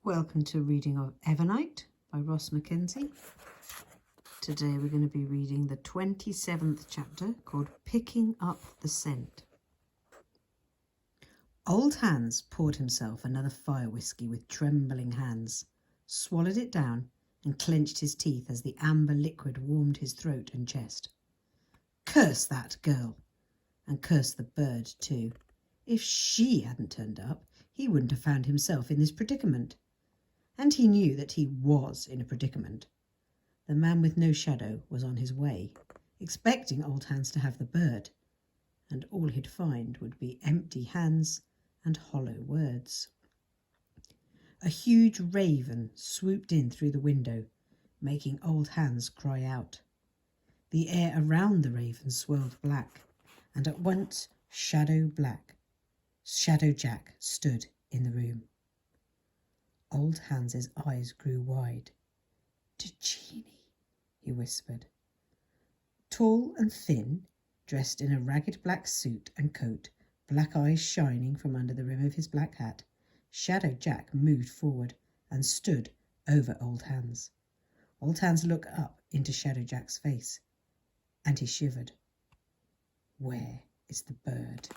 Welcome to a reading of EVERNIGHT by Ross Mackenzie. Today we're going to be reading the 27th chapter called Picking Up the Scent. Old Hans poured himself another fire whisky with trembling hands, swallowed it down and clenched his teeth as the amber liquid warmed his throat and chest. Curse that girl! And curse the bird too. If she hadn't turned up, he wouldn't have found himself in this predicament. And he knew that he was in a predicament. The man with no shadow was on his way, expecting Old Hans to have the bird, and all he'd find would be empty hands and hollow words. A huge raven swooped in through the window, making Old Hans cry out. The air around the raven swirled black, and at once Shadow Jack stood in the room. Old Hans's eyes grew wide. "To Jeannie," he whispered. Tall and thin, dressed in a ragged black suit and coat, black eyes shining from under the rim of his black hat, Shadow Jack moved forward and stood over Old Hans. Old Hans looked up into Shadow Jack's face, and he shivered. "Where is the bird?"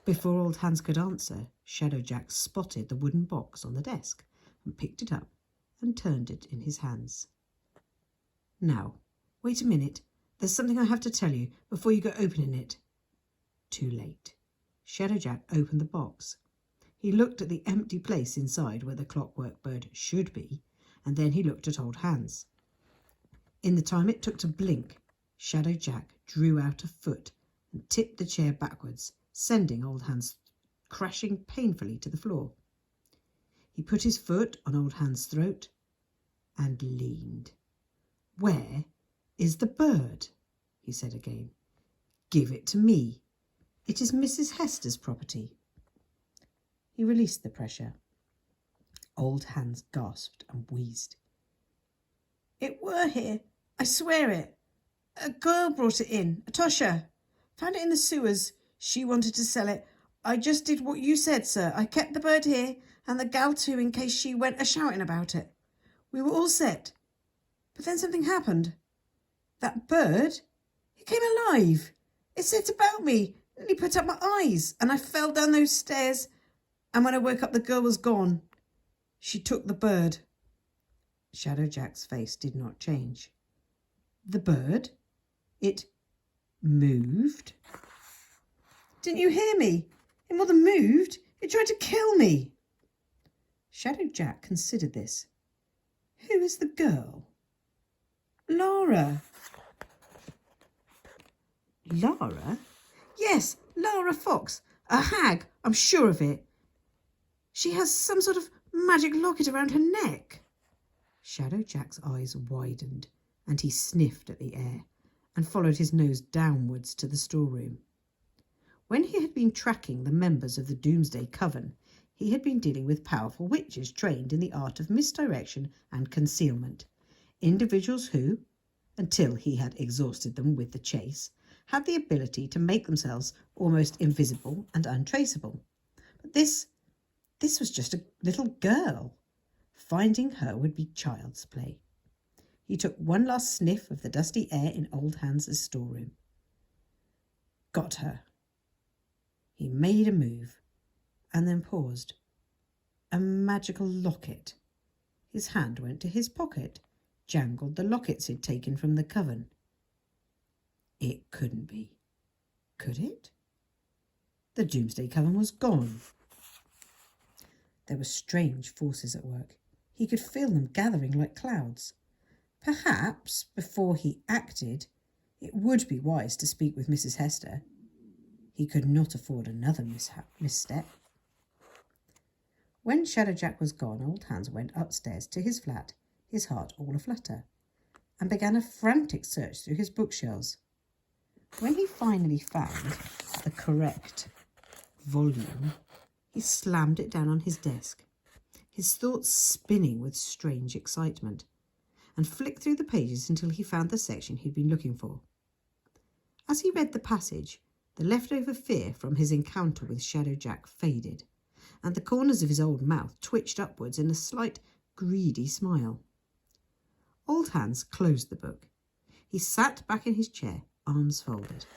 Before Old Hans could answer, Shadow Jack spotted the wooden box on the desk and picked it up and turned it in his hands. "Now, wait a minute. There's something I have to tell you before you go opening it." Too late. Shadow Jack opened the box. He looked at the empty place inside where the clockwork bird should be, and then he looked at Old Hans. In the time it took to blink, Shadow Jack drew out a foot and tipped the chair backwards, sending Old Hans crashing painfully to the floor. He put his foot on Old Hans' throat and leaned. "Where is the bird?" he said again. "Give it to me. It is Mrs. Hester's property." He released the pressure. Old Hans gasped and wheezed. "It were here. I swear it. A girl brought it in, a tosher. Found it in the sewers. She wanted to sell it. I just did what you said, sir. I kept the bird here and the gal too in case she went a-shouting about it. We were all set. But then something happened. That bird, it came alive. It set about me and he put up my eyes and I fell down those stairs, and when I woke up the girl was gone. She took the bird." Shadow Jack's face did not change. "The bird? It moved?" "Didn't you hear me? It more than moved. It tried to kill me." Shadow Jack considered this. "Who is the girl?" "Lara." "Lara?" "Yes, Lara Fox. A hag, I'm sure of it. She has some sort of magic locket around her neck." Shadow Jack's eyes widened, and he sniffed at the air and followed his nose downwards to the storeroom. When he had been tracking the members of the Doomsday Coven, he had been dealing with powerful witches trained in the art of misdirection and concealment, individuals who, until he had exhausted them with the chase, had the ability to make themselves almost invisible and untraceable. But this was just a little girl. Finding her would be child's play. He took one last sniff of the dusty air in Old Hans's storeroom. Got her. He made a move and then paused. A magical locket. His hand went to his pocket, jangled the lockets he'd taken from the coven. It couldn't be. Could it? The Doomsday Coven was gone. There were strange forces at work. He could feel them gathering like clouds. Perhaps, before he acted, it would be wise to speak with Mrs. Hester. He could not afford another misstep. When Shadow Jack was gone, Old Hans went upstairs to his flat, his heart all aflutter, and began a frantic search through his bookshelves. When he finally found the correct volume, he slammed it down on his desk, his thoughts spinning with strange excitement, and flicked through the pages until he found the section he'd been looking for. As he read the passage, The leftover fear from his encounter with Shadow Jack faded, and the corners of his old mouth twitched upwards in a slight, greedy smile. Old Hans closed the book. He sat back in his chair, arms folded.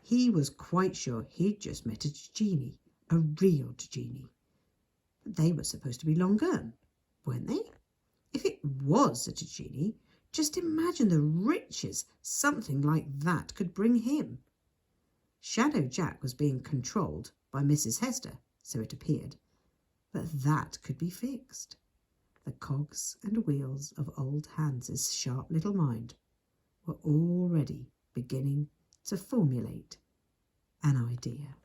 He was quite sure he'd just met a genie, a real genie. But they were supposed to be long gone, weren't they? If it was a genie, just imagine the riches something like that could bring him. Shadow Jack was being controlled by Mrs. Hester, so it appeared, but that could be fixed. The cogs and wheels of old Hans's sharp little mind were already beginning to formulate an idea.